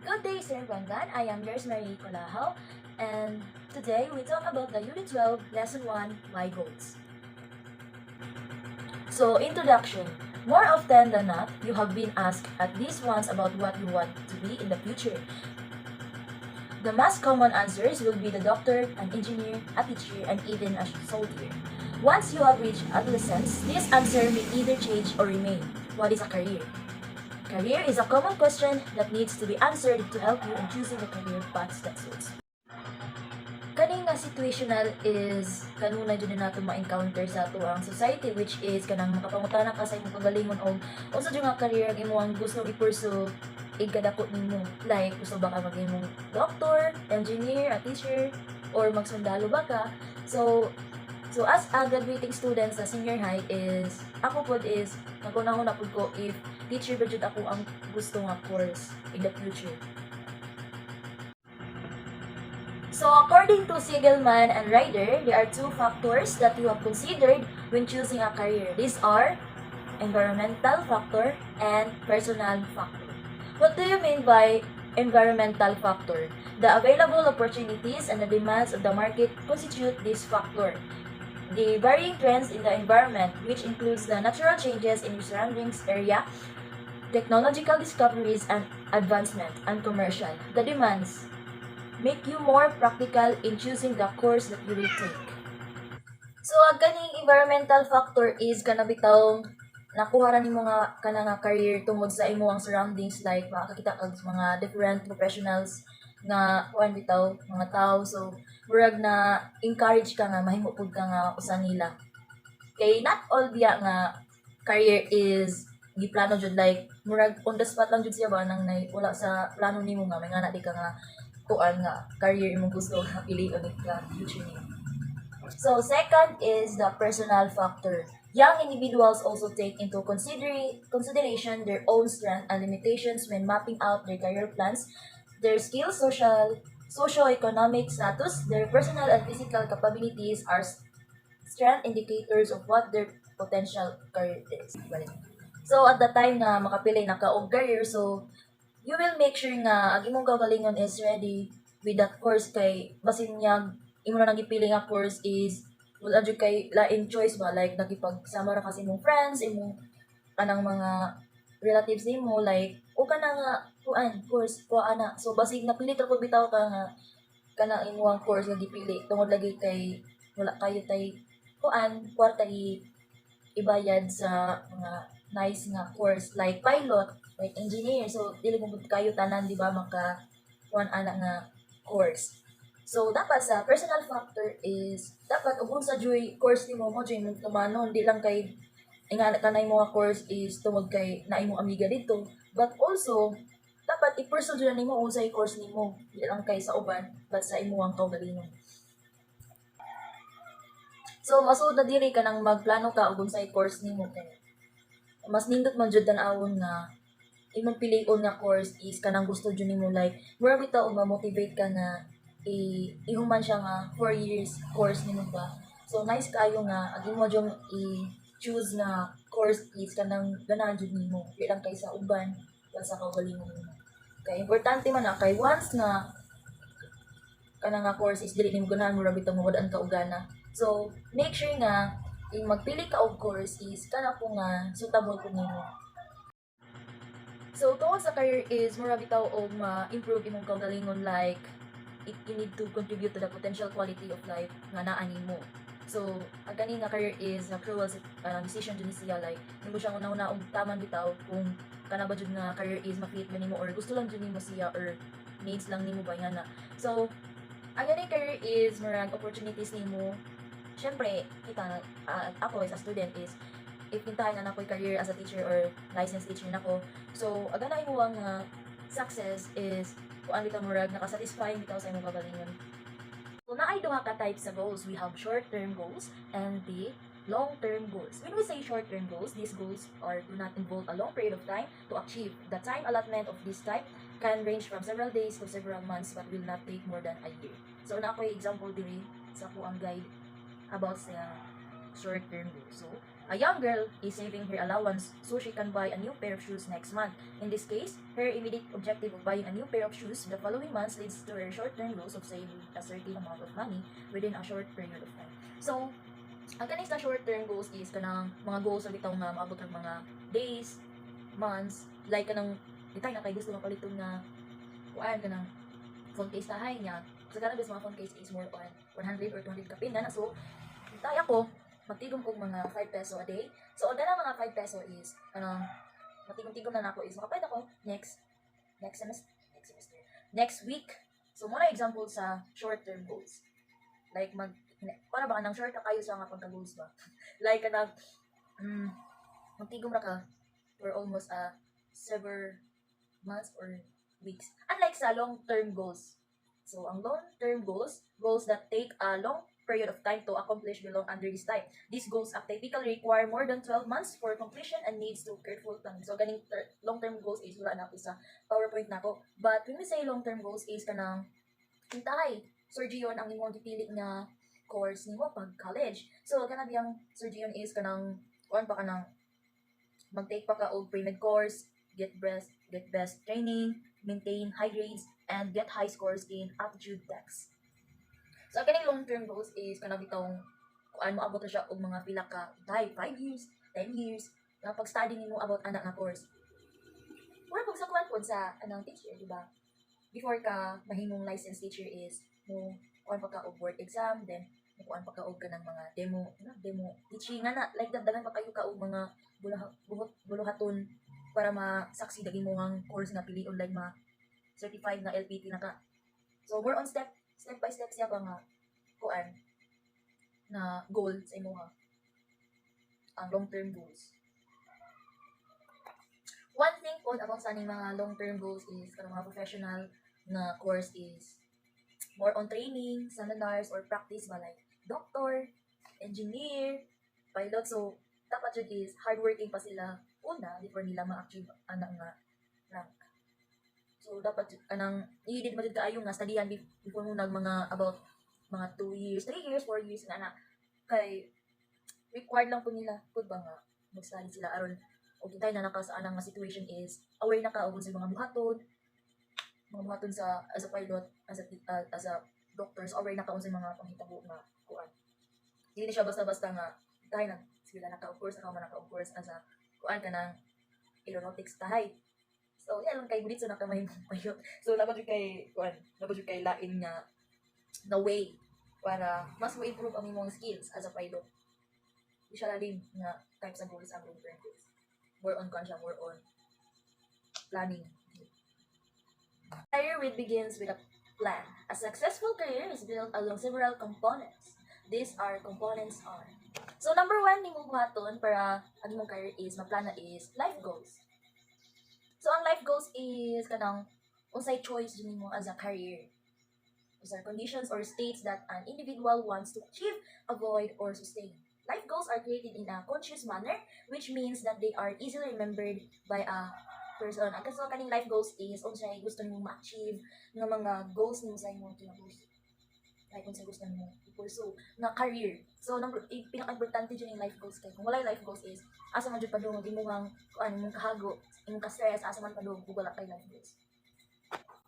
Good day, Sir Gwangan. I am yours, Marie Colaho, and today we talk about the Unit 12, Lesson 1, My Goals. So, introduction. More often than not, you have been asked at least once about what you want to be in the future. The most common answers will be the doctor, an engineer, a teacher, and even a soldier. Once you have reached adolescence, this answer may either change or remain. What is a career? Career is a common question that needs to be answered to help you in choosing the career paths that suits. Kaning nga situational is kanunay jud nato ma-encounter sa atuang society, which is kanang makapangutana ka sa imong kagalingon og unsa jud nga career ang imong gusto i-pursue igkadako nimo. Like gusto ba ka maging doctor, engineer, a teacher, or magsundalo ba ka? So as a graduating student sa senior high is ako pod is nagunahon na pod ko if teacher ba jud ako ang gusto nga course in the future. So according to Siegelman and Ryder, there are two factors that you have considered when choosing a career. These are environmental factor and personal factor. What do you mean by environmental factor? The available opportunities and the demands of the market constitute this factor. The varying trends in the environment, which includes the natural changes in your surroundings area, technological discoveries and advancement, and commercial. The demands make you more practical in choosing the course that you will take. So, ang kaning environmental factor is kana bitaw nakuha ra nimo nga kana nga career tungod sa imong surroundings, like makakita kag mga different professionals nga kuan bitaw mga tao, so murag na encourage ka nga mahimo pud ka nga usa nila. Kay not all biya nga career is giplano jud, like murag on the spot lang jud siya ba nang wala sa plano nimo nga may ngana di ka nga kuan nga career imong gusto nga pilion ka future nimo. So second is the personal factor. Young individuals also take into consideration their own strengths and limitations when mapping out their career plans. Their skills, socio-economic status, their personal and physical capabilities are strength indicators of what their potential career is. So at the time na makapili na ka og career, so you will make sure nga ang imong kaugalingon is ready with that course, kay basin niya imo na nagipili nga course is wala jud kay lain choice ba, like nagipagsama ra kasi imong friends, imong kanang mga relatives nimo, like o kana nga kuan course ko ana, so basig napilit ra pud bitaw ka nga kana imong course nga gipili tungod lagi kay wala kayo tay kuan kwarta ibayad sa mga nice nga course like pilot, like engineer, so dili mo kayo tanan di ba maka kuan ana nga course. So dapat sa personal factor is dapat ug unsa joy course nimo mo joy mo tumanon, di lang kay nga kanay mo nga course is tungod kay na imong amiga dito, but also dapat i-pursue jud nimo unsay course nimo, di lang kay sa uban but sa imong kaugalingon. So masud na diri ka nang magplano ka og unsay course nimo, kay mas nindot man jud tan-awon nga imong pilion nga course is kanang gusto jud nimo, like mura bitaw og ma-motivate ka na ihuman siya nga 4 years course nimo ba. So nice kayo nga ag imo jud i-choose na course is kanang ganahan jud nimo, di lang kay sa uban o sa kaugalingon nimo. Kay importante man na kay once nga kanang nga course is dili nimo ganahan, mura bitaw mawad-an ka og gana. So make sure nga magpili ka og course is kana po nga suitable po nimo. So tungod sa career is mura bitaw og ma-improve imong kaugalingon, like you need to contribute to the potential quality of life nga naa nimo. So ang kani nga career is a cruel decision jud siya, like nimo siya una-una og taman bitaw kung kana ba jud nga career is ma-fit ba nimo or gusto lang jud nimo siya or needs lang nimo ba yana. So ang kani career is murag opportunities nimo. Syempre kita ako as a student is if kintahan na nako'y career as a teacher or licensed teacher nako, so agana mo ang success is kung bitaw murag nakasatisfy bitaw sa imong kagalingon. So naay duha ka types sa goals. We have short-term goals and the long-term goals. When we say short-term goals, these goals do not involve a long period of time to achieve. The time allotment of this type can range from several days to several months but will not take more than a year. So na ako'y example diri sa ko ang guide about sa short-term goals. So A young girl is saving her allowance so she can buy a new pair of shoes next month. In this case, her immediate objective of buying a new pair of shoes the following months leads to her short-term goals of saving a certain amount of money within a short period of time. So, ang kaning sa short-term goals is kanang mga goals sa bitaw nga maabot ang mga days, months, like kanang itay na kay gusto mapaliton na kuan kanang phone case tahay niya. Sa kanang mga phone case is more on 100 or 200 kapin na. So, itay ako magtigom kog mga 5 peso a day. So, ang mga 5 peso is, matigom-tigom na nako is, makapayad ako next week. So, muna example sa short-term goals. Like, para ba, nang short na kayo sa mga pagka-goals ba? Like, magtigom na ka for almost several months or weeks. Unlike sa long-term goals. So, ang long-term goals that take a long period of time to accomplish belong under this type. These goals typically require more than 12 months for completion and needs to careful planning. So, ganing long-term goals is wala na ako sa PowerPoint na ko. But when we say long-term goals is kanang hintay. Surgeon ang imong gipili nga course nimo pag college. So, kanang yang surgeon is kanang kuan pa kanang mag-take pa ka og pre-med course, get best training, maintain high grades, and get high scores in aptitude tests. So, kaning long-term goals is kanang bitong kuan mo abot siya og mga pila ka 5 years, 10 years, na pag-study nimo about anak nga course. Mura pag sa kuan pod sa anang teacher, di ba? Before ka mahimong licensed teacher is mo kuan pa ka og board exam, then kuan pa ka og kanang mga demo teaching na like dagdagan pa kayo ka og mga buluhaton para ma-succeed ang imong course nga pilion like ma certified na LPT na ka. So, more on step by step siya ba nga kuan na goal sa imo ang long-term goals. One thing po about sa mga long-term goals is kanang mga professional na course is more on training, seminars, or practice ba like doctor, engineer, pilot. So, dapat yun is hardworking pa sila una before nila ma-achieve anang nga rank. So, dapat kanang i-edit mo dito kaayo nga studyhan before mo mga about mga 2 years, 3 years, 4 years na kay required lang po nila pud ba nga mag-study sila aron o kitay na naka sa anang nga situation is aware na ka og sa mga buhaton sa as a pilot, as a doctor, so aware na ka sa mga panghitabo nga kuan. Dili siya basta-basta nga tayo na sila naka of course ako man naka of course as a kuan kanang aeronautics tahay. So, yan lang kay Buritso na kamay mayot. So, labad yung kay lain nga na way para mas ma-improve ang imong skills as a pilot. Di siya lalim nga types ng goals ang long-term goals. More on more on planning. Career begins with a plan. A successful career is built along several components. These components are. So, number 1 nimong buhaton para ang imong career is maplana is life goals. So, ang life goals is kanang unsay choice din mo as a career. These are conditions or states that an individual wants to achieve, avoid, or sustain. Life goals are created in a conscious manner, which means that they are easily remembered by a person. Ang kaso kaning life goals is unsay gusto nimo ma-achieve nga mga goals nimo sa imong kinabuhi. Like kung sa gusto mo i-pursue na career. So, pinaka-importante dyan yung life goals kay. Kung wala yung life goals is, asa man dyan padung, imong kahago, imong ka-stress, asa man padung, kung wala kay life goals.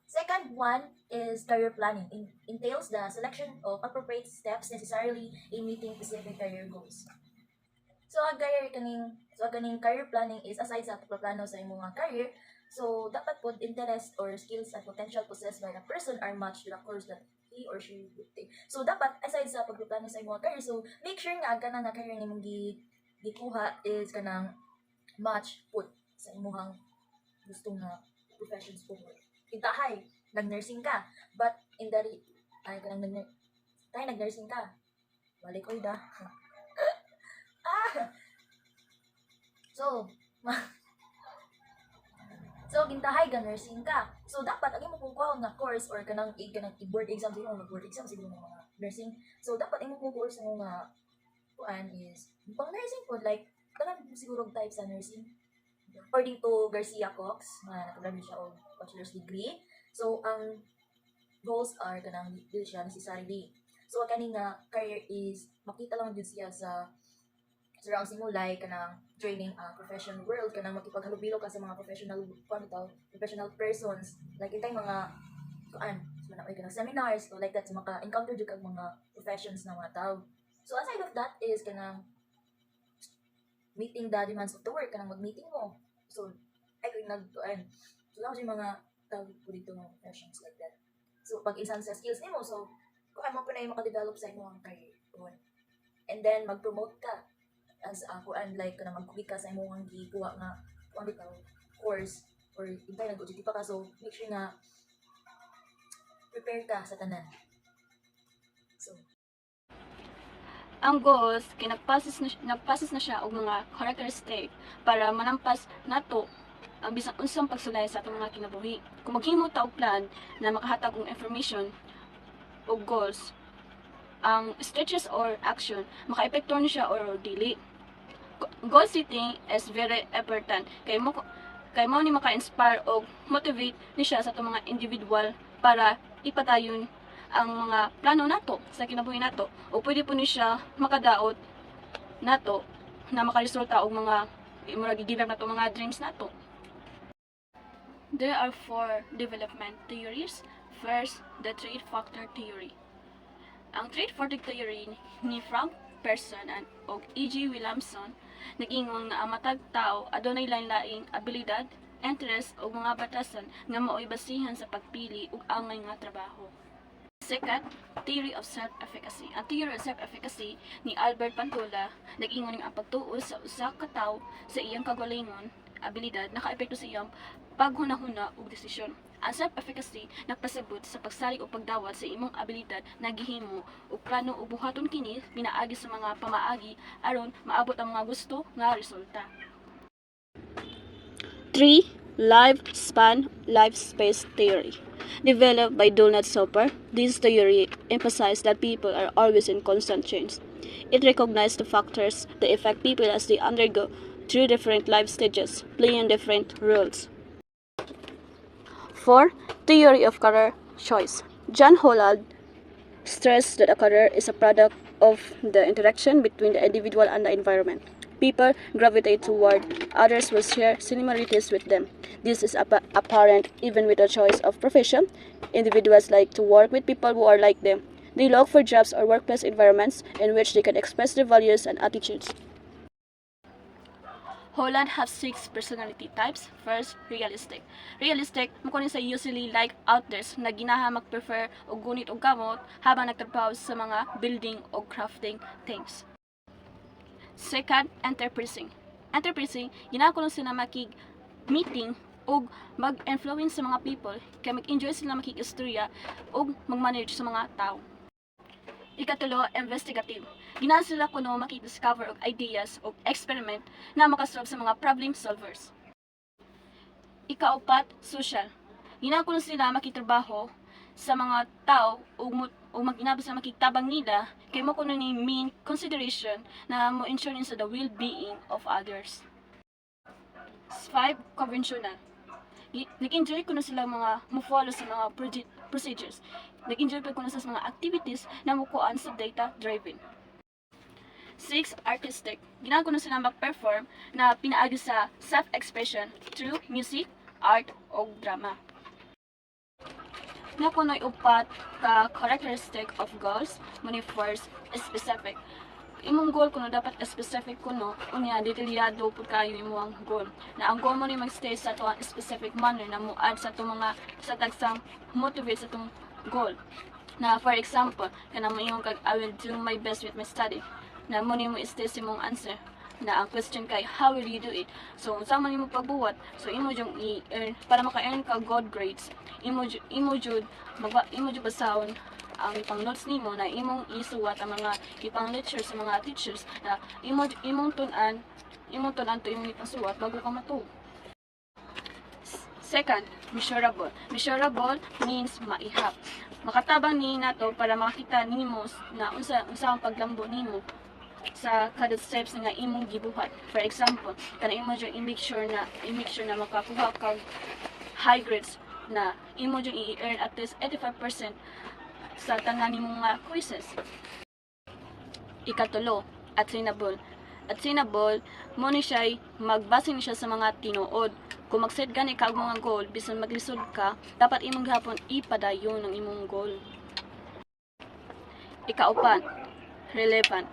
Second one is career planning. Entails the selection of appropriate steps necessarily in meeting specific career goals. So, ang kaning career planning is aside sa pagplano sa imong career, so dapat pod interest or skills and potential possessed by the person are matched to the course that he or she would take. So, dapat, aside sa pagplano sa imong career, so, make sure nga, kanang na career nimong gikuha is kanang match put sa imong gusto nga professions po. Kintahay, nag-nursing ka, but in the nag-nursing ka. Balik ko ida. So, gintahay ka, nursing ka. So, dapat, ang imong kukuha nga course or kanang i-board exam siguro, mag-board exam siguro ng mga nursing. So, dapat imong course mo nga kuan is, pang nursing po, like, kanang siguro type sa nursing. According to Garcia Cox, na nakagraduate siya og bachelor's degree. So, ang goals are kanang dili siya necessarily. So, kaning nga career is, makita lang din siya sa surrounds nimo like kanang joining a professional world, kanang makipaghalubilo ka sa mga professional persons, like itay mga kuan ay kanang seminars o like that, so maka-encounter jud kag mga professions na mga tao. So aside of that is kanang meeting the demands of the work, kanang mag-meeting mo. So ay kung nagkuan, so lang yung mga tawag po dito mga professions like that. So pag isan sa skills nimo, so kuan mo pa na yung maka-develop sa imong career. And then mag-promote ka as kuan like kanang mag-quit ka sa imong gikuha nga kuan bitaw course or intay nag-OJT pa ka, so make sure nga prepare ka sa tanan. So Ang goals kay nagpasis na siya og mga characteristic para manampas nato ang bisan unsang pagsulay sa atong mga kinabuhi. Kung maghimo ta og plan na makahatag og information og goals, ang strategies or action maka-epekto ni siya or dili. Goal setting is very important kay mo ni maka-inspire o motivate ni siya sa atong mga individual para ipadayon ang mga plano nato sa kinabuhi nato, o pwede po ni siya makadaot nato na makaresulta og mga gi-give nato mga dreams nato. There are 4 development theories. First, the trait factor theory. Ang trait factor theory ni Frank Pearson og E.G. Williamson nag-ingon nga ang matag tao adunay lain-laing abilidad, interest o mga batasan nga mao'y basihan sa pagpili ug angay nga trabaho. Second, theory of self-efficacy. Ang theory of self-efficacy ni Albert Pantola nag-ingon nga ang pagtuo sa usa ka tawo sa iyang kagalingon, abilidad naka-epekto sa iyang paghunahuna ug desisyon. Ang self-efficacy nagpasabot sa pagsalig o pagdawat sa imong abilidad na gihimo ug plano ug buhaton kini pinaagi sa mga pamaagi aron maabot ang mga gusto nga resulta. 3. Life space theory. Developed by Donald Soper, this theory emphasized that people are always in constant change. It recognized the factors that affect people as they undergo through different life stages, playing different roles. 4. Theory of career choice. John Holland stressed that a career is a product of the interaction between the individual and the environment. People gravitate toward others will share similarities with them. This is apparent even with the choice of profession. Individuals like to work with people who are like them. They look for jobs or workplace environments in which they can express their values and attitudes. Holland have 6 personality types. First, realistic. Realistic, makunin sa usually like others na ginaha mag-prefer o gunit o gamot habang nagtrabaho sa mga building o crafting things. Second, enterprising. Enterprising, ginakulo sila makig-meeting o mag-influence sa mga people kaya mag-enjoy sila makig-istorya o mag-manage sa mga tao. Ikatulo, investigative. Ginahan sila kuno makidiscover og ideas o experiment na makasolve sa mga problem solvers. Ikaapat, social. Ginahan kuno sila makitrabaho sa mga tao o mag-inabot sa makigtabang nila kay mo kuno ni main consideration na mo ensure sa the well-being of others. 5. Conventional. Nag-enjoy ko na sila mga mo-follow sa mga procedures. Nag-enjoy ko na sa mga activities na mukuan sa data-driven. 6. Artistic. Ginagawa na sila mag-perform na pinaagi sa self-expression through music, art, o drama. Nakunoy upat ka characteristic of goals. Muna first, specific. Imong goal kuno dapat specific kuno unya detalyado pud kayo imong goal na ang goal mo ni magstay sa to specific manner na mo-add sa to mga sa tagsang motivate sa tong goal na for example kana mo imong kag I will do my best with my study na mo ni mo stay sa imong answer na ang question kay how will you do it, so sa man imo pagbuhat so imo jung i-earn para maka-earn ka good grades imo jud basahon ang ipang notes nimo na imong isuwat ang mga ipang lecture sa mga teachers na imong tunan to imong ipasuwat bago ka matuog. Second, measurable. Measurable means maihap. Makatabang ni nato para makita nimo na unsa ang paglambo nimo sa kada steps nga imong gibuhat. For example, kana imo jud i-make sure na makakuha kag high grades na imo jud i-earn at least 85% sa tanan nimong quizzes. Ikatulo, attainable. attainable, mo ni siya magbase ni siya sa mga tinuod. Kung mag-set gani ka og mga goal, bisan maglisod ka, dapat imong gihapon ipadayon ang imong goal. Ikaupat, relevant.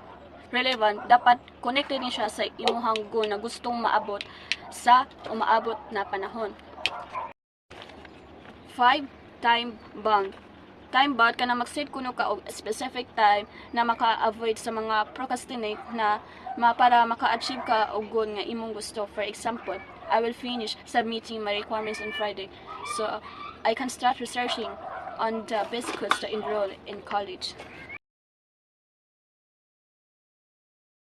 Relevant, dapat connected ni siya sa imong goal na gustong maabot sa umaabot na panahon. 5. Time bound. Time bound ka na mag-set kuno ka og specific time na maka-avoid sa mga procrastinate na para maka-achieve ka og goal nga imong gusto. For example, I will finish submitting my requirements on Friday, so I can start researching on the best schools to enroll in college.